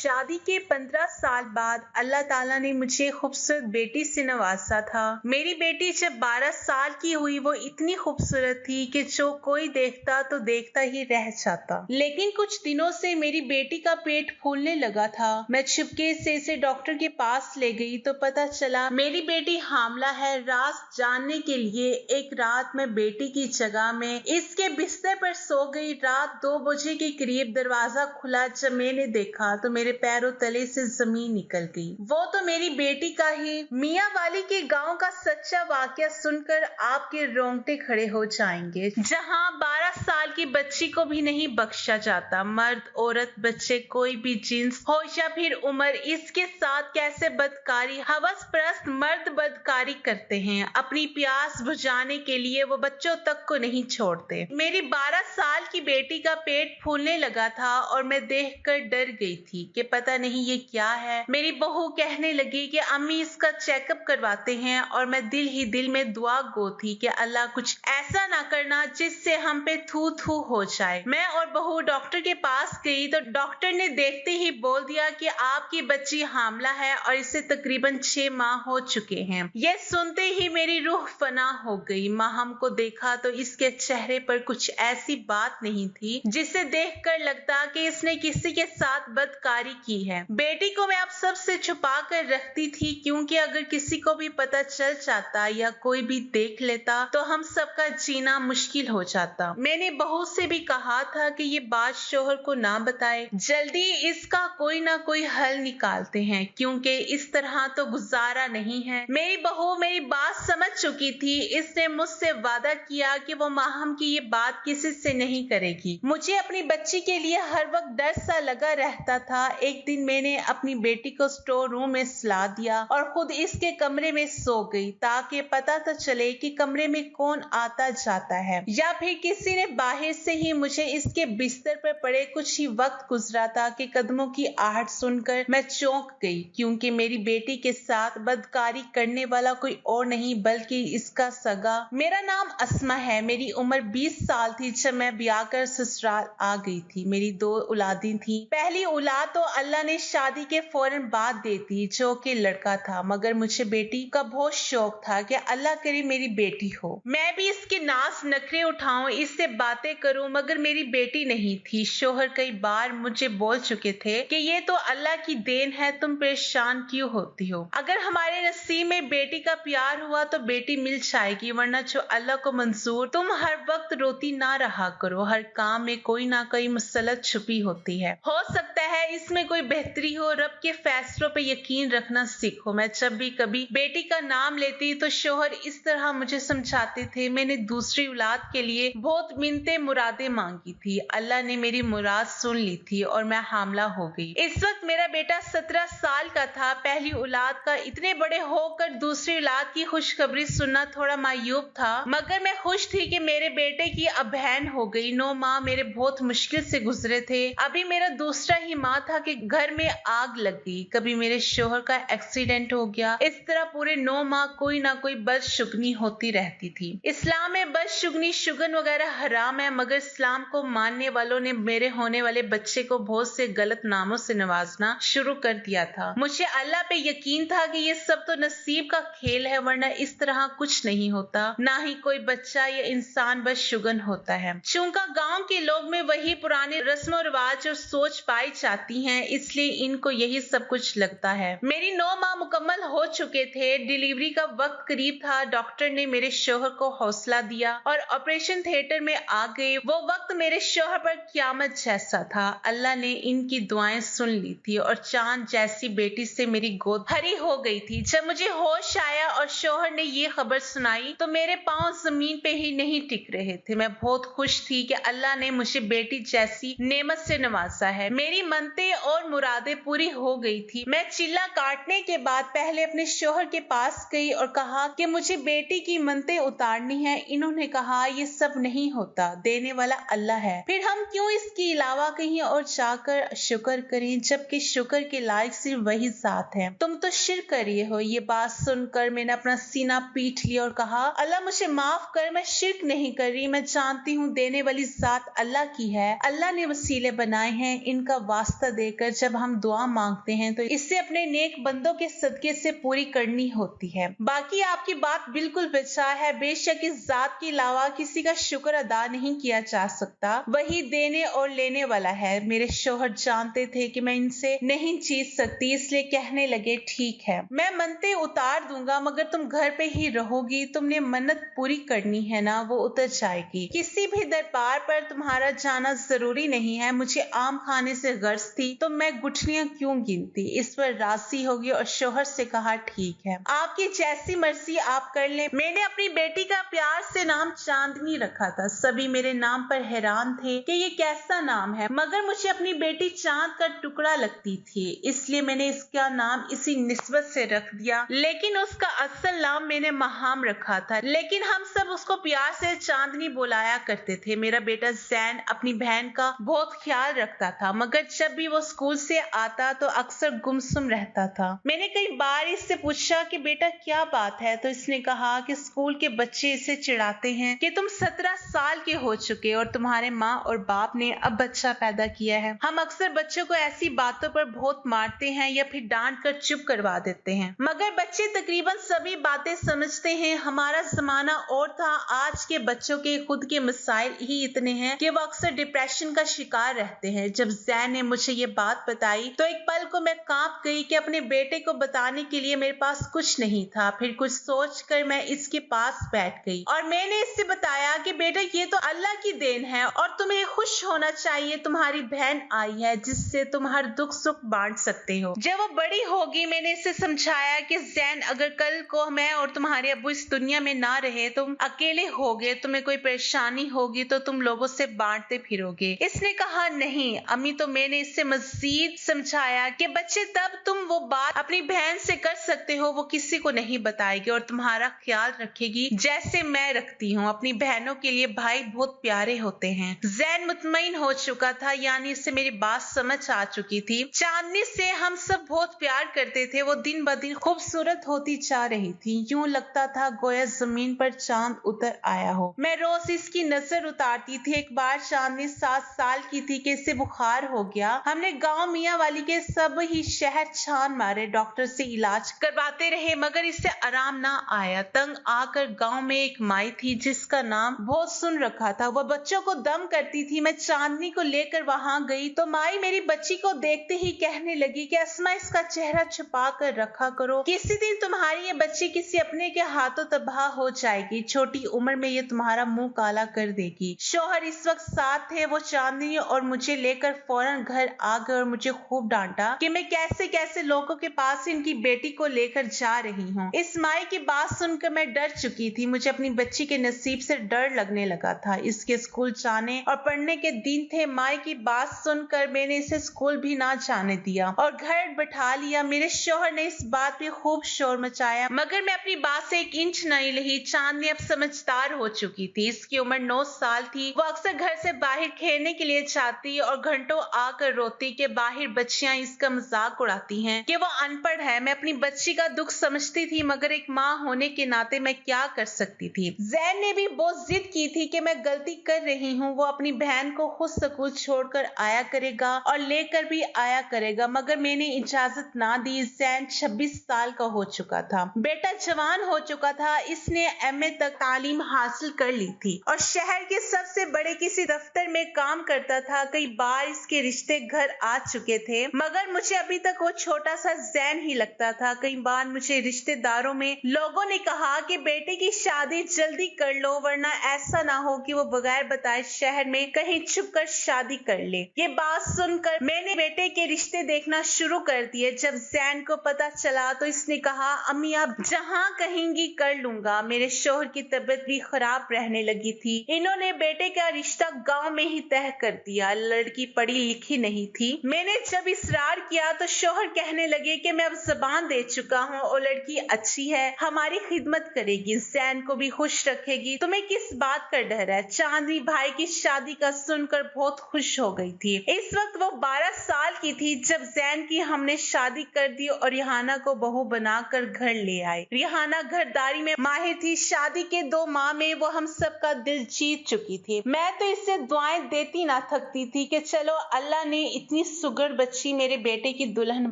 शादी के 15 साल बाद अल्लाह ताला ने मुझे खूबसूरत बेटी से नवाजा था। मेरी बेटी जब 12 साल की हुई वो इतनी खूबसूरत थी कि जो कोई देखता तो देखता ही रह जाता। लेकिन कुछ दिनों से मेरी बेटी का पेट फूलने लगा था। मैं चुपके से इसे डॉक्टर के पास ले गई तो पता चला मेरी बेटी हामला है। राज जानने के लिए एक रात मैं बेटी की जगह में इसके बिस्तर पर सो गई। रात 2 बजे के करीब दरवाजा खुला। जब मैंने देखा तो मेरे पैरों तले से जमीन निकल गई। वो तो मेरी बेटी का ही। मियाँ वाली के गांव का सच्चा वाकया सुनकर आपके रोंगटे खड़े हो जाएंगे, जहां 12 साल की बच्ची को भी नहीं बख्शा जाता। मर्द, औरत, बच्चे, कोई भी जिन्स हो या फिर उम्र, इसके साथ कैसे बदकारी हवस परस्त मर्द बदकारी करते हैं। अपनी प्यास बुझाने के लिए वो बच्चों तक को नहीं छोड़ते। मेरी 12 साल की बेटी का पेट फूलने लगा था और मैं देखकर डर गई थी कि पता नहीं ये क्या है। मेरी बहू कहने लगी कि अम्मी इसका चेकअप करवाते हैं और मैं दिल ही दिल में दुआ गो थी कि अल्लाह कुछ ऐसा ना करना जिससे हम पे थू थू हो जाए। मैं और बहू डॉक्टर के पास गई तो डॉक्टर ने देखते ही बोल दिया कि आपकी बच्ची हामला है और इसे तकरीबन 6 माह हो चुके हैं। ये सुनते ही मेरी रूह फना हो गई। माहम को देखा तो इसके चेहरे पर कुछ ऐसी बात नहीं थी जिसे देखकर लगता कि इसने किसी के साथ बदकारी की है। बेटी को मैं अब सबसे छुपा कर रखती थी क्योंकि अगर किसी को भी पता चल जाता या कोई भी देख लेता तो हम सबका जीना मुश्किल हो जाता। मैंने बहू से भी कहा था कि ये बात शोहर को ना बताए, जल्दी इसका कोई ना कोई हल निकालते हैं क्योंकि इस तरह तो गुजारा नहीं है। मेरी बहू मेरी बात समझ चुकी थी। इसने मुझसे वादा किया कि वो माहम की ये बात किसी से नहीं करेगी। मुझे अपनी बच्ची के लिए हर वक्त डर सा लगा रहता था। एक दिन मैंने अपनी बेटी को स्टोर रूम में सुला दिया और खुद इसके कमरे में सो गई ताकि पता तो चले कि कमरे में कौन आता जाता है या फिर किसी ने बाहर से ही। मुझे इसके बिस्तर पर पड़े कुछ ही वक्त गुजरा था कि कदमों की आहट सुनकर मैं चौंक गई क्योंकि मेरी बेटी के साथ बदकारी करने वाला कोई और नहीं बल्कि इसका सगा। मेरा नाम अस्मा है। मेरी उम्र 20 साल थी जब मैं ब्याह कर ससुराल आ गई थी। मेरी 2 औलादें थी। पहली औलाद तो अल्लाह ने शादी के फौरन बाद दे दी जो कि लड़का था, मगर मुझे बेटी का बहुत शौक था कि अल्लाह करे मेरी बेटी हो। मैं भी इसके नाज नखरे उठाऊं, इससे बातें करूं, मगर मेरी बेटी नहीं थी। शोहर कई बार मुझे बोल चुके थे कि ये तो अल्लाह की देन है, तुम परेशान क्यों होती हो। अगर हमारे नसीब में बेटी का प्यार हुआ तो बेटी मिल जाएगी, वरना जो अल्लाह को मंजूर। तुम हर वक्त रोती ना रहा करो। हर काम में कोई ना कोई मुसलत छुपी होती है। हो सकता है इसमें कोई बेहतरी हो। रब के फैसलों पे यकीन रखना सीखो। मैं जब भी कभी बेटी का नाम लेती तो शोहर इस तरह मुझे समझाते थे। मैंने दूसरी औलाद के लिए बहुत मिन्नतें मुरादें मांगी थी। अल्लाह ने मेरी मुराद सुन ली थी और मैं हामला हो गई। इस वक्त मेरा बेटा 17 साल का था। पहली औलाद का इतने बड़े होकर दूसरी औलाद की खुशखबरी सुनना थोड़ा मायूब था, मगर मैं खुश थी कि मेरे बेटे की अब बहन हो गई। 9 माह मेरे बहुत मुश्किल से गुजरे थे। अभी मेरा दूसरा ही माह था कि घर में आग लग गई। कभी मेरे शोहर का एक्सीडेंट हो गया। इस तरह पूरे 9 माह कोई ना कोई बदशुगनी होती रहती थी। इस्लाम में बदशुगनी, शुगन वगैरह हराम है, मगर इस्लाम को मानने वालों ने मेरे होने वाले बच्चे को बहुत से गलत नामों से नवाजना शुरू कर दिया था। मुझे अल्लाह पे यकीन था कि ये सब तो नसीब का खेल है, वरना इस तरह कुछ नहीं होता। ना ही कोई बच्चा या इंसान बदशुगन होता है। चूंकि गांव के लोग में वही पुराने रस्म रिवाज और सोच पाई जाती हैं, इसलिए इनको यही सब कुछ लगता है। मेरी 9 माह मुकम्मल हो चुके थे। डिलीवरी का वक्त करीब था। डॉक्टर ने मेरे शोहर को हौसला दिया और ऑपरेशन थिएटर में आ गए। वो वक्त मेरे शोहर पर क़यामत जैसा था। अल्लाह ने इनकी दुआएं सुन ली थी और चांद जैसी बेटी से मेरी गोद हरी हो गई थी। जब मुझे होश आया और शोहर ने ये खबर सुनाई तो मेरे पांव जमीन पे ही नहीं टिक रहे थे। मैं बहुत खुश थी कि अल्लाह ने मुझे बेटी जैसी नेमत से नवाजा है। मेरी मनते और मुरादें पूरी हो गई थी। मैं चिल्ला काटने के बाद पहले अपने शोहर के पास गई और कहा कि मुझे बेटी की मनते उतारनी है। इन्होंने कहा ये सब नहीं होता, देने वाला अल्लाह है। फिर हम क्यों इसके अलावा कहीं और जाकर शुक्र करें, जबकि शुक्र के लायक सिर्फ वही जात है। तुम तो शिर्क कर रही हो। ये बात सुनकर मैंने अपना सीना पीट लिया और कहा अल्लाह मुझे माफ कर, मैं शिर्क नहीं कर रही। मैं जानती हूँ देने वाली जात अल्लाह की है। अल्लाह ने वसीले बनाए हैं, इनका वास्ता देकर लेकर जब हम दुआ मांगते हैं तो इससे अपने नेक बंदों के सदके से पूरी करनी होती है। बाकी आपकी बात बिल्कुल बचा है, बेशक इस जात के अलावा किसी का शुक्र अदा नहीं किया जा सकता, वही देने और लेने वाला है। मेरे शौहर जानते थे कि मैं इनसे नहीं जीत सकती, इसलिए कहने लगे ठीक है, मैं मन्नतें उतार दूंगा, मगर तुम घर पे ही रहोगी, तुमने मन्नत पूरी करनी है ना, वो उतर जाएगी। किसी भी दरबार पर तुम्हारा जाना जरूरी नहीं है, मुझे आम खाने से गर्ज थी तो मैं गुठलियां क्यों गिनती। इस पर राजी होगी और शौहर से कहा ठीक है, आपकी जैसी मर्जी आप कर लें। मैंने अपनी बेटी का प्यार से नाम चांदनी रखा था। सभी मेरे नाम पर हैरान थे कि ये कैसा नाम है, मगर मुझे अपनी बेटी चांद का टुकड़ा लगती थी, इसलिए मैंने इसका नाम इसी निस्बत से रख दिया। लेकिन उसका असल नाम मैंने महाम रखा था, लेकिन हम सब उसको प्यार से चांदनी बुलाया करते थे। मेरा बेटा जैन अपनी बहन का बहुत ख्याल रखता था, मगर जब भी वो स्कूल से आता तो अक्सर गुमसुम रहता था। मैंने कई बार इससे पूछा कि बेटा क्या बात है, तो इसने कहा कि स्कूल के बच्चे इसे चिढ़ाते हैं कि तुम 17 साल के हो चुके और तुम्हारे माँ और बाप ने अब बच्चा पैदा किया है। हम अक्सर बच्चों को ऐसी बातों पर बहुत मारते हैं या फिर डांट कर चुप करवा देते हैं, मगर बच्चे तकरीबन सभी बातें समझते हैं। हमारा जमाना और था, आज के बच्चों के खुद के मसाइल ही इतने हैं कि वो अक्सर डिप्रेशन का शिकार रहते हैं। जब जैन ने मुझे ये बात बताई तो एक पल को मैं कांप गई कि अपने बेटे को बताने के लिए मेरे पास कुछ नहीं था। फिर कुछ सोचकर मैं इसके पास बैठ गई और मैंने इससे बताया कि बेटा ये तो अल्लाह की देन है और तुम्हें खुश होना चाहिए, तुम्हारी बहन आई है जिससे तुम हर दुख सुख बांट सकते हो। जब वो बड़ी होगी मैंने इसे समझाया कि जैन अगर कल को मैं और तुम्हारे अब्बू इस दुनिया में ना रहे, तुम अकेले होगे, तुम्हें कोई परेशानी होगी तो तुम लोगों से बांटते फिरोगे। इसने कहा नहीं अम्मी, तो मैंने इससे मजीद समझाया कि बच्चे तब तुम वो बात अपनी बहन से कर सकते हो, वो किसी को नहीं बताएगी और तुम्हारा ख्याल रखेगी जैसे मैं रखती हूँ। अपनी बहनों के लिए भाई बहुत प्यारे होते हैं। जैन मुतमईन हो चुका था, यानी इससे मेरी बात समझ आ चुकी थी। चांदनी से हम सब बहुत प्यार करते थे, वो दिन ब दिन खूबसूरत होती जा रही थी, यूं लगता था गोया जमीन पर चांद उतर आया हो। मैं रोज इसकी नजर उतारती थी। एक बार चांदनी 7 साल की थी कि इसे बुखार हो गया। हमने गांव मियां वाली के सब ही शहर छान मारे, डॉक्टर से इलाज करवाते रहे, मगर इससे आराम ना आया। तंग आकर गांव में एक माई थी जिसका नाम बहुत सुन रखा था, वह बच्चों को दम करती थी। मैं चांदनी को लेकर वहां गई तो माई मेरी बच्ची को देखते ही कहने लगी कि अस्मा इसका चेहरा छुपा कर रखा करो, किसी दिन तुम्हारी ये बच्ची किसी अपने के हाथों तबाह हो जाएगी, छोटी उम्र में ये तुम्हारा मुंह काला कर देगी। शौहर इस वक्त साथ थे, वो चांदनी और मुझे लेकर फौरन घर आ गए और मुझे खूब डांटा कि मैं कैसे कैसे लोगों के पास इनकी बेटी को लेकर जा रही हूँ। इस माई की बात सुनकर मैं डर चुकी थी, मुझे अपनी बच्ची के नसीब से डर लगने लगा था। इसके स्कूल जाने और पढ़ने के दिन थे। माई की बात सुनकर मैंने इसे स्कूल भी ना जाने दिया और घर बैठा लिया। मेरे शौहर ने इस बात पे खूब शोर मचाया, मगर मैं अपनी बात से एक इंच नहीं लही। चांदनी अब समझदार हो चुकी थी, इसकी उम्र 9 साल थी। वो अक्सर घर से बाहर खेलने के लिए जाती और घंटों आकर रोती कि बाहर बच्चियां इसका मजाक उड़ाती हैं कि वो अनपढ़ है। मैं अपनी बच्ची का दुख समझती थी, मगर एक माँ होने के नाते मैं क्या कर सकती थी। जैन ने भी बहुत जिद की थी कि मैं गलती कर रही हूँ, वो अपनी बहन को खुद स्कूल छोड़कर आया करेगा और लेकर भी आया करेगा, मगर मैंने इजाजत ना दी। जैन 26 साल का हो चुका था, बेटा जवान हो चुका था, इसने एमए तक तालीम हासिल कर ली थी और शहर के सबसे बड़े किसी दफ्तर में काम करता था। कई बार इसके रिश्ते घर आ चुके थे, मगर मुझे अभी तक वो छोटा सा जैन ही लगता था। कई बार मुझे रिश्तेदारों में लोगों ने कहा कि बेटे की शादी जल्दी कर लो, वरना ऐसा ना हो कि वो बगैर बताए शहर में कहीं छुपकर शादी कर ले। ये बात सुनकर मैंने बेटे के रिश्ते देखना शुरू कर दिए। जब जैन को पता चला तो इसने कहा अम्मी आप जहाँ कहेंगी कर लूंगा। मेरे शौहर की तबीयत भी खराब रहने लगी थी। इन्होंने बेटे का रिश्ता गांव में ही तय कर दिया। लड़की पढ़ी लिखी नहीं थी। मैंने जब इसरार किया तो शौहर कहने लगे कि मैं अब जबान दे चुका हूँ और लड़की अच्छी है, हमारी खिदमत करेगी, जैन को भी खुश रखेगी, तुम्हें किस बात का डर है। चांदनी भाई की शादी का सुनकर बहुत खुश हो गई थी। इस वक्त वो 12 साल की थी जब जैन की हमने शादी कर दी और रिहाना को बहू बनाकर घर ले आए। रिहाना घरदारी में माहिर थी। शादी के 2 माह में वो हम सबका दिल जीत चुकी थी। मैं तो इससे दुआएं देती ना थकती थी कि चलो अल्लाह ने इतनी इतनी सुगर बच्ची मेरे बेटे की दुल्हन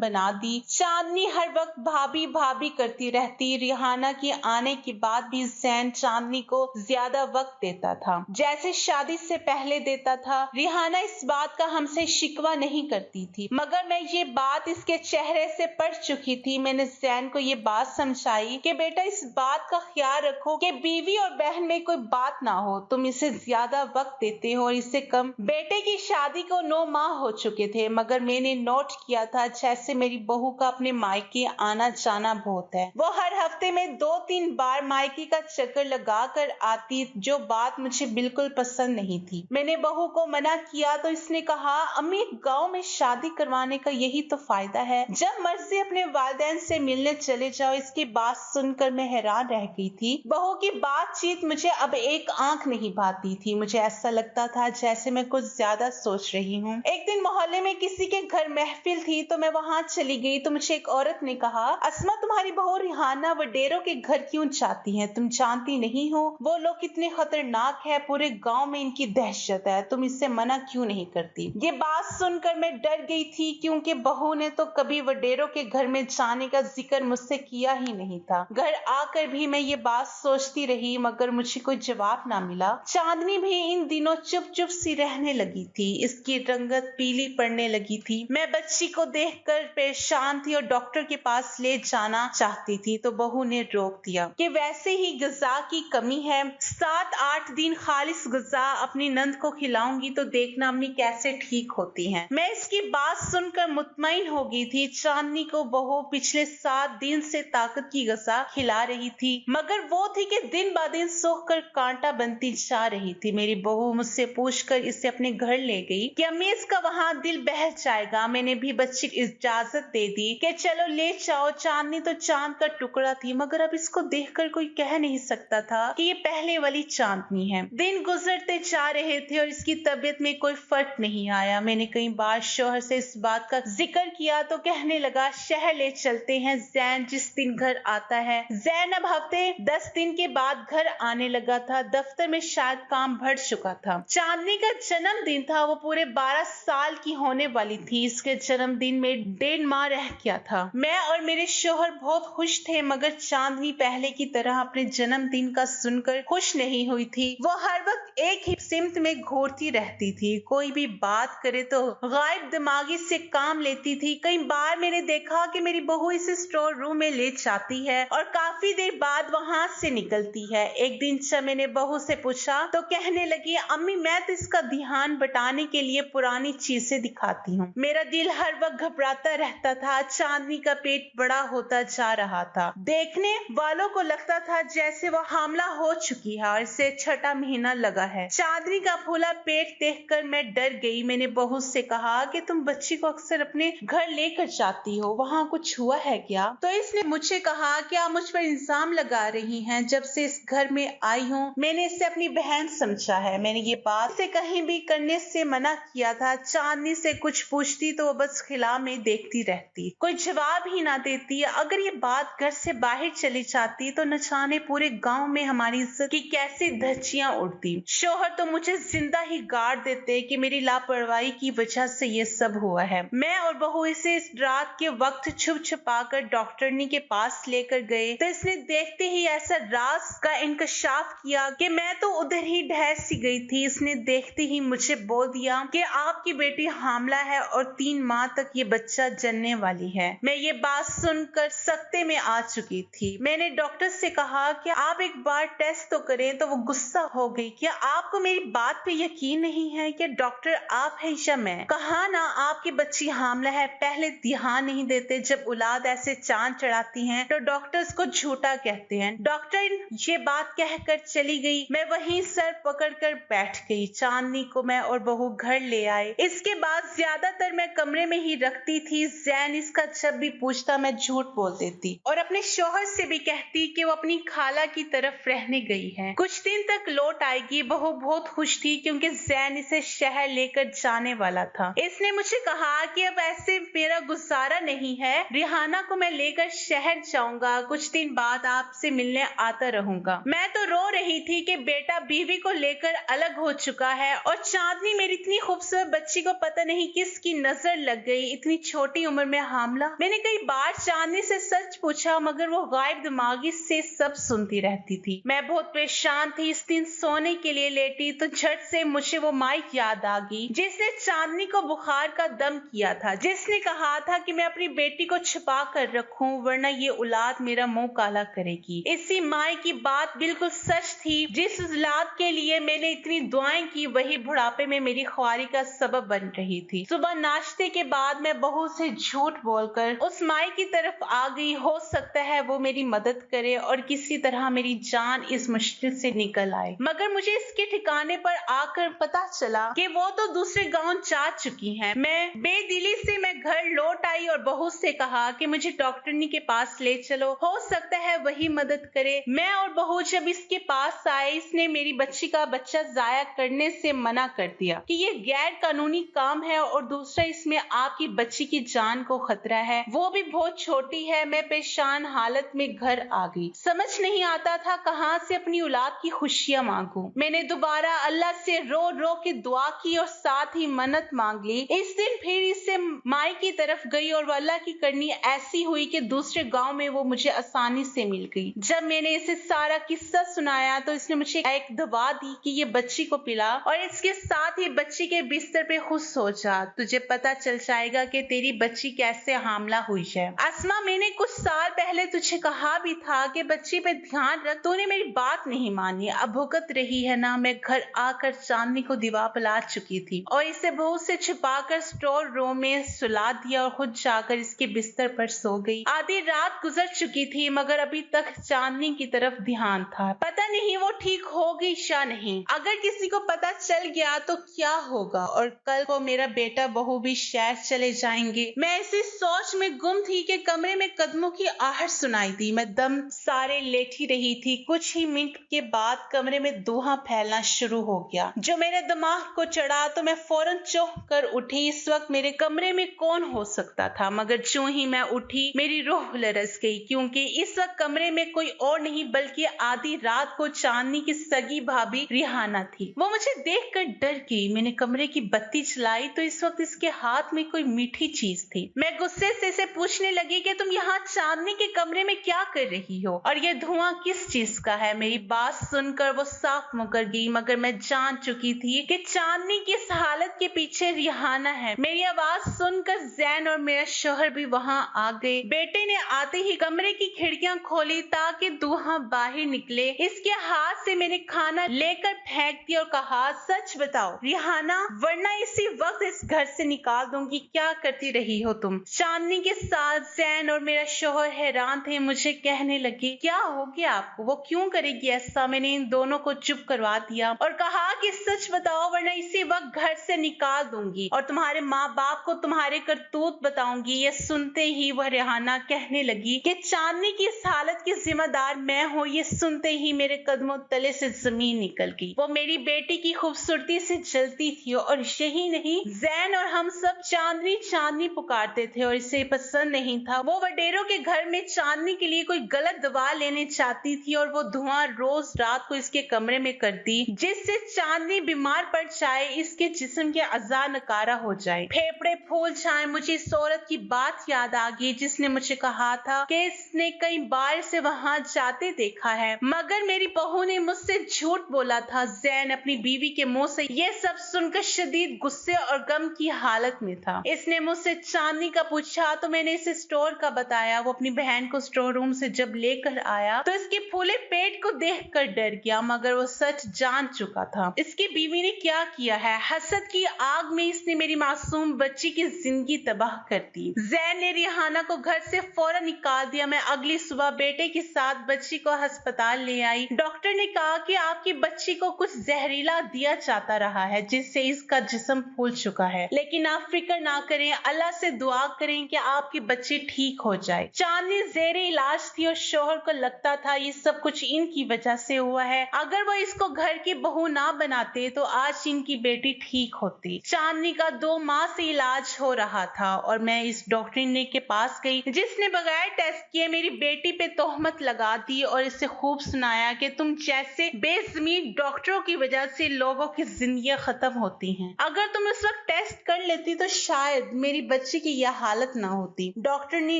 बना दी। चांदनी हर वक्त भाभी भाभी करती रहती। रिहाना के आने के बाद भी जैन चांदनी को ज्यादा वक्त देता था, जैसे शादी से पहले देता था। रिहाना इस बात का हमसे शिकवा नहीं करती थी, मगर मैं ये बात इसके चेहरे से पढ़ चुकी थी। मैंने जैन को ये बात समझाई कि बेटा, इस बात का ख्याल रखो कि बीवी और बहन में कोई बात ना हो। तुम इसे ज्यादा वक्त देते हो और इससे कम। बेटे की शादी को 9 माह हो चुके थे, मगर मैंने नोट किया था जैसे मेरी बहू का अपने मायके आना जाना बहुत है। वो हर हफ्ते में 2-3 बार मायके का चक्कर लगा कर आती, जो बात मुझे बिल्कुल पसंद नहीं थी। मैंने बहू को मना किया तो इसने कहा, अम्मी, गांव में शादी करवाने का यही तो फायदा है, जब मर्जी अपने वालिदैन से मिलने चले जाओ। इसकी बात सुनकर मैं हैरान रह गई थी। बहू की बातचीत मुझे अब एक आंख नहीं भाती थी। मुझे ऐसा लगता था जैसे मैं कुछ ज्यादा सोच रही हूँ। एक दिन मोहल्ले में किसी के घर महफिल थी तो मैं वहां चली गई तो मुझे एक औरत ने कहा, अस्मा, तुम्हारी बहू रिहाना वडेरों के घर क्यों जाती है? तुम जानती नहीं हो वो लोग कितने खतरनाक है? पूरे गांव में इनकी दहशत है। तुम इससे मना क्यों नहीं करती? ये बात सुनकर मैं डर गई थी, क्योंकि बहू ने तो कभी वडेरों के घर में जाने का जिक्र मुझसे किया ही नहीं था। घर आकर भी मैं ये बात सोचती रही, मगर मुझे कोई जवाब ना मिला। चांदनी भी इन दिनों चुप चुप सी रहने लगी थी। इसकी रंगत पीली पड़ने लगी थी। मैं बच्ची को देखकर परेशान थी और डॉक्टर के पास ले जाना चाहती थी तो बहू ने रोक दिया कि वैसे ही ग़िज़ा की कमी है। 7-8 दिन खालिस ग़िज़ा अपनी नंद को खिलाऊंगी तो देखना अम्मी कैसे ठीक होती हैं। मैं इसकी बात सुनकर मुतमईन हो गई थी। चांदनी को बहू पिछले 7 दिन से ताकत की ग़िज़ा खिला रही थी, मगर वो थी कि दिन ब दिन सूख कर कांटा बनती जा रही थी। मेरी बहू मुझसे पूछकर इसे अपने घर ले गई कि अम्मी, इसका वहां दिल बहल जाएगा। मैंने भी बच्ची की इजाजत दे दी कि चलो ले जाओ। चांदनी तो चांद का टुकड़ा थी, मगर अब इसको देखकर कोई कह नहीं सकता था कि ये पहले वाली चांदनी है। दिन गुजरते जा रहे थे और इसकी तबीयत में कोई फर्क नहीं आया। मैंने कई बार शौहर से इस बात का जिक्र किया तो कहने लगा, शहर ले चलते हैं, जैन जिस दिन घर आता है। जैन अब हफ्ते 10 दिन के बाद घर आने लगा था। दफ्तर में शायद काम बढ़ चुका था। चांदनी का जन्मदिन था। वो पूरे 12 साल की होने वाली थी। इसके जन्मदिन में 1.5 माह रह गया था। मैं और मेरे शौहर बहुत खुश थे, मगर चांदनी पहले की तरह अपने जन्मदिन का सुनकर खुश नहीं हुई थी। वो हर वक्त एक ही सिमत में घूरती रहती थी। कोई भी बात करे तो गायब दिमागी से काम लेती थी। कई बार मैंने देखा कि मेरी बहू इसे स्टोर रूम में ले जाती है और काफी देर बाद वहां से निकलती है। एक दिन जब मैंने बहू से पूछा तो कहने लगी, अम्मी, मैं तो इसका ध्यान बटाने के लिए पुरानी चीजें दिखाती हूँ। मेरा दिल हर वक्त घबराता रहता था। चांदनी का पेट बड़ा होता जा रहा था। देखने वालों को लगता था जैसे वो हामला हो चुकी है और इसे 6ठा महीना लगा है। चांदनी का फूला पेट देखकर मैं डर गई। मैंने बहू से कहा कि तुम बच्ची को अक्सर अपने घर लेकर जाती हो, वहाँ कुछ हुआ है क्या? तो इसने मुझे कहा कि आप मुझ पर इल्जाम लगा रही हैं। जब से इस घर में आई हूँ मैंने इसे अपनी बहन समझा है। मैंने ये बात से कहीं भी करने से मना किया था। चांदनी से कुछ पूछती तो वो बस खिला में देखती रहती, कोई जवाब ही ना देती। अगर ये बात घर से बाहर चली जाती तो न जाने पूरे गांव में हमारी इज्जत की कैसी धज्जियां उड़ती। शौहर तो मुझे जिंदा ही गाड़ देते कि मेरी लापरवाही की वजह से ये सब हुआ है। मैं और बहू इसे इस रात के वक्त छुप छुपा कर डॉक्टरनी के पास लेकर गए तो इसने देखते ही ऐसा राज का इंकशाफ किया कि मैं तो उधर ही ढह सी गई थी। इसने देखते ही मुझे बोल दिया कि आपकी बेटी हामला है और 3 माह तक ये बच्चा जनने वाली है। मैं ये बात सुनकर सख्ते में आ चुकी थी। मैंने डॉक्टर से कहा कि आप एक बार टेस्ट तो करें, तो वो गुस्सा हो गई। क्या आपको मेरी बात पे यकीन नहीं है कि डॉक्टर आप है या मैं? कहा ना, आपकी बच्ची हामला है। पहले ध्यान नहीं देते। जब औलाद ऐसे चांद चढ़ाती हैं तो डॉक्टर्स को झूठा कहते हैं। डॉक्टर ये बात कहकर चली गई। मैं वहीं सर पकड़कर बैठ गई। चांदनी को मैं और बहू घर ले आए। इसके बाद ज्यादातर मैं कमरे में ही रखती थी। जैन इसका जब भी पूछता मैं झूठ बोल देती और अपने शौहर से भी कहती कि वो अपनी खाला की तरफ रहने गई है। कुछ दिन तक लौट आएगी। बहू बहुत खुश थी क्योंकि जैन इसे शहर लेकर जाने वाला था। इसने मुझे कहा कि अब ऐसे मेरा गुजारा नहीं है, रिहाना को मैं लेकर शहर जाऊंगा, कुछ दिन बाद आपसे मिलने आता रहूंगा। मैं तो रो रही थी कि बेटा बीवी को लेकर अलग हो चुका है और चांदनी मेरी इतनी खूबसूरत बच्ची को पता नहीं किसकी नजर लग गई, इतनी छोटी उम्र में हामला। मैंने कई बार चांदनी से सच पूछा मगर वो गायब दिमागी से सब सुनती रहती थी। मैं बहुत परेशान थी। इस दिन सोने के लिए लेटी तो झट से मुझे वो माइक याद आ गई जिसने चांदनी को बुखार का दम किया था, जिसने कहा था कि मैं अपनी बेटी को छिपा कर रखूं वरना ये औलाद मेरा मुंह काला करेगी। इसी माई की बात बिल्कुल सच थी। जिस औलाद के लिए मैंने इतनी दुआएं की वही बुढ़ापे में मेरी ख्वारी का सबब बन रही थी। सुबह नाश्ते के बाद मैं बहू से झूठ बोलकर उस माई की तरफ आ गई। हो सकता है वो मेरी मदद करे और किसी तरह मेरी जान इस मुश्किल से निकल आए। मगर मुझे इसके ठिकाने पर आकर पता चला कि वो तो दूसरे गांव जा चुकी हैं। मैं बेदिली से घर लौट आई और बहू से कहा कि मुझे डॉक्टरनी के पास ले चलो, हो सकता है वही मदद करे। मैं और बहू जब इसके पास आए इसने मेरी बच्ची का बच्चा जाया करने से मना कर दिया कि ये गैर कानूनी काम है और दूसरा इसमें आपकी बच्ची की जान को खतरा है, वो भी बहुत छोटी है। मैं परेशान हालत में घर आ गई। समझ नहीं आता था कहां से अपनी औलाद की खुशियां मांगू। मैंने दोबारा अल्लाह से रो रो के दुआ की और साथ ही मन्नत मांग ली। इस दिन फिर इससे माई की तरफ गई और अल्लाह की करनी ऐसी हुई कि दूसरे गांव में वो मुझे आसानी से मिल गई। जब मैंने इसे सारा किस्सा सुनाया तो इसने मुझे एक दवा दी कि ये बच्ची को पिला और इसके साथ ही बच्ची के बिस्तर पे खुद सो जा, तुझे पता चल जाएगा कि तेरी बच्ची कैसे हामला हुई है। अस्मा, मैंने कुछ साल पहले तुझे कहा भी था कि बच्ची पे ध्यान रख, तूने मेरी बात नहीं मानी। अब भुगत रही है ना। मैं घर आकर चांदनी को दीवार पिला चुकी थी और इसे बहू से छिपाकर स्टोर रूम में सुला दिया और खुद जाकर इसके बिस्तर पर सो गई। आधी रात गुजर चुकी थी मगर अभी तक चांदनी की तरफ ध्यान था। पता नहीं वो ठीक हो गई या नहीं। अगर किसी को पता चल गया तो क्या होगा और कल को मेरा बेटा बहू भी शहर चले जाएंगे। मैं इसी सोच में गुम थी कि कमरे में कदमों की आहट सुनाई दी। मैं दम सारे लेटी रही थी। कुछ ही मिनट के बाद कमरे में धुआं फैलना शुरू हो गया जो मेरे दिमाग को चढ़ा तो मैं फौरन चौंक कर उठी। इस वक्त मेरे कमरे में कौन हो सकता था? मगर जो ही मैं उठी मेरी रूह लरस गई क्योंकि इस वक्त कमरे में कोई और नहीं बल्कि आधी रात को चांदनी की सगी भाभी रिहाना थी। वो मुझे देखकर डर गई। मैंने कमरे की बत्ती जलाई तो इस वक्त इसके हाथ में कोई मीठी चीज थी। मैं गुस्से से इसे पूछने लगी कि तुम यहाँ चांदनी के कमरे में क्या कर रही हो और ये धुआं किस चीज का है? मेरी बात सुनकर वो साफ मुकर गई मगर मैं जान चुकी थी कि चांदनी की इस हालत के पीछे रिहाना है। मेरी आवाज सुनकर जैन और मेरा शौहर भी वहां आ गए। बेटे ने आते ही कमरे की खिड़कियां खोली ताकि धुआं बाहर निकले। इसके हाथ से मैंने खाना लेकर फेंक दिया और कहा, सच बताओ रिहाना वरना इसी वक्त इस घर से निकाल दूंगी। क्या करती रही हो तुम? चांदनी के साथ जैन और मेरा शौहर हैरान थे। मुझे कहने लगे, क्या हो गया आपको? वो क्यों करेगी ऐसा? मैंने इन दोनों को चुप करवा दिया और कहा कि सच बताओ वरना इसी वक्त घर से निकाल दूंगी और तुम्हारे माँ बाप को तुम्हारे करतूत बताऊंगी। ये सुनते ही वह रिहाना कहने लगी कि चांदनी की इस हालत की जिम्मेदार मैं हूँ। ये सुनते ही मेरे कदमों तले से जमीन निकल गई। वो मेरी बेटी की खूबसूरती से जलती थी और यही नहीं, जैन और हम सब चांदनी चांदनी पुकारते थे और इसे पसंद नहीं था। वो वडेरों के घर में चांदनी के लिए कोई गलत दवा लेने चाहती थी और वो धुआं रोज रात को इसके कमरे में करती जिससे चांदनी बीमार पड़ जाए, इसके जिस्म के अज़ा नकारा हो जाए, फेफड़े फूल जाए। मुझे इस औरत की बात याद आ गई जिसने मुझे कहा था कि इसने कई बार से वहां जाते देखा है मगर मेरी बहू ने मुझसे झूठ बोला था। जैन अपनी बीवी के मुंह से ये सब सुनकर शदीद गुस्से और गम की हालत में था। इसने मुझसे चांदनी का पूछा तो मैंने इसे स्टोर का बताया। वो अपनी बहन को स्टोर रूम से जब लेकर आया तो इसके फूले पेट को देखकर डर गया मगर वो सच जान चुका था। इसकी बीवी ने क्या किया है? हसद की आग में इसने मेरी मासूम बच्ची की जिंदगी तबाह कर दी। जैन ने रिहाना को घर से फौरन निकाल दिया। मैं अगली सुबह बेटे के साथ बच्ची को अस्पताल ले आई। डॉक्टर ने कहा कि आपकी बच्ची को कुछ जहरीला दिया जाता रहा है जिससे इसका जिस्म फूल चुका है, लेकिन आप फिक्र ना करें, अल्लाह से दुआ करें कि आपकी बच्ची ठीक हो जाए। चांदनी जेरे इलाज थी और शौहर को लगता था ये सब कुछ इनकी वजह से हुआ है। अगर वो इसको घर की बहू ना बनाते तो आज इनकी बेटी ठीक होती। चांदनी का 2 माह से इलाज हो रहा था और मैं इस डॉक्टरनी के पास गई जिसने बगैर टेस्ट किए मेरी बेटी पे तोहमत लगा दी और इसे खूब सुनाया कि तुम जैसे बेज़मीन डॉक्टरों की वजह से लोगों की जिंदगियां खत्म होती हैं। अगर तुम उस वक्त टेस्ट कर लेती तो शायद मेरी बच्ची की यह हालत ना होती। डॉक्टरनी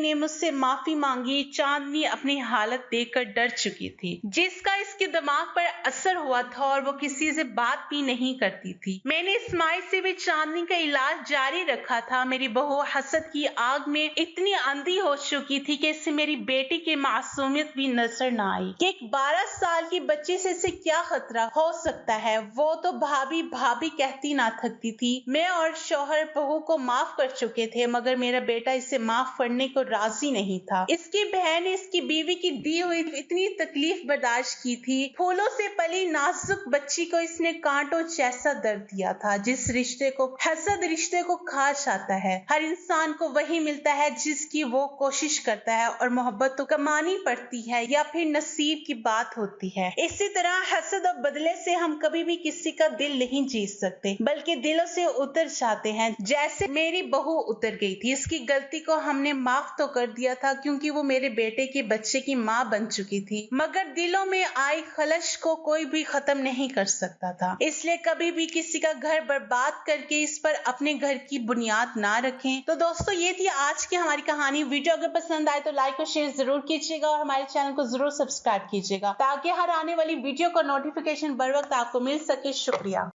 ने मुझसे माफी मांगी। चांदनी अपनी हालत देखकर डर चुकी थी जिसका इसके दिमाग पर असर हुआ था और वो किसी से बात भी नहीं करती थी। मैंने इस्माइल से भी चांदनी का इलाज जारी रखा था। मेरी बहू हसद की आग में इतनी अंधी हो चुकी थी कि इससे मेरी बेटी की मासूमियत भी नजर न आई कि एक 12 साल की बच्ची से इसे क्या खतरा हो सकता है। वो तो भाभी भाभी कहती ना थकती थी। मैं और शौहर बहू को माफ कर चुके थे मगर मेरा बेटा इसे माफ करने को राजी नहीं था। इसकी बहन ने इसकी बीवी की दी हुई इतनी तकलीफ बर्दाश्त की थी। फूलों से पली नाजुक बच्ची को इसने कांटों जैसा दर्द दिया था। जिस रिश्ते को हसद रिश्ते को खा जाता है। हर इंसान को वही मिलता है जिसकी वो कोशिश करता है और मोहब्बत तो कमानी पड़ती है या फिर नसीब की बात होती है। इसी तरह हसद और बदले से हम कभी भी किसी का दिल नहीं जीत सकते बल्कि दिलों से उतर जाते हैं। जैसे मेरी बहू उतर गई थी। इसकी गलती को हमने माफ तो कर दिया था क्योंकि वो मेरे बेटे के बच्चे की माँ बन चुकी थी मगर दिलों में आई खलश को कोई भी खत्म नहीं कर सकता था। इसलिए कभी भी किसी का घर बर्बाद करके इस पर अपने घर की बुनियाद ना रखें। तो दोस्तों ये थी आज की हमारी कहानी। वीडियो अगर पसंद आए तो लाइक और शेयर जरूर कीजिएगा और हमारे चैनल को जरूर सब्सक्राइब कीजिएगा ताकि हर आने वाली वीडियो का नोटिफिकेशन बर वक्त आपको मिल सके। शुक्रिया।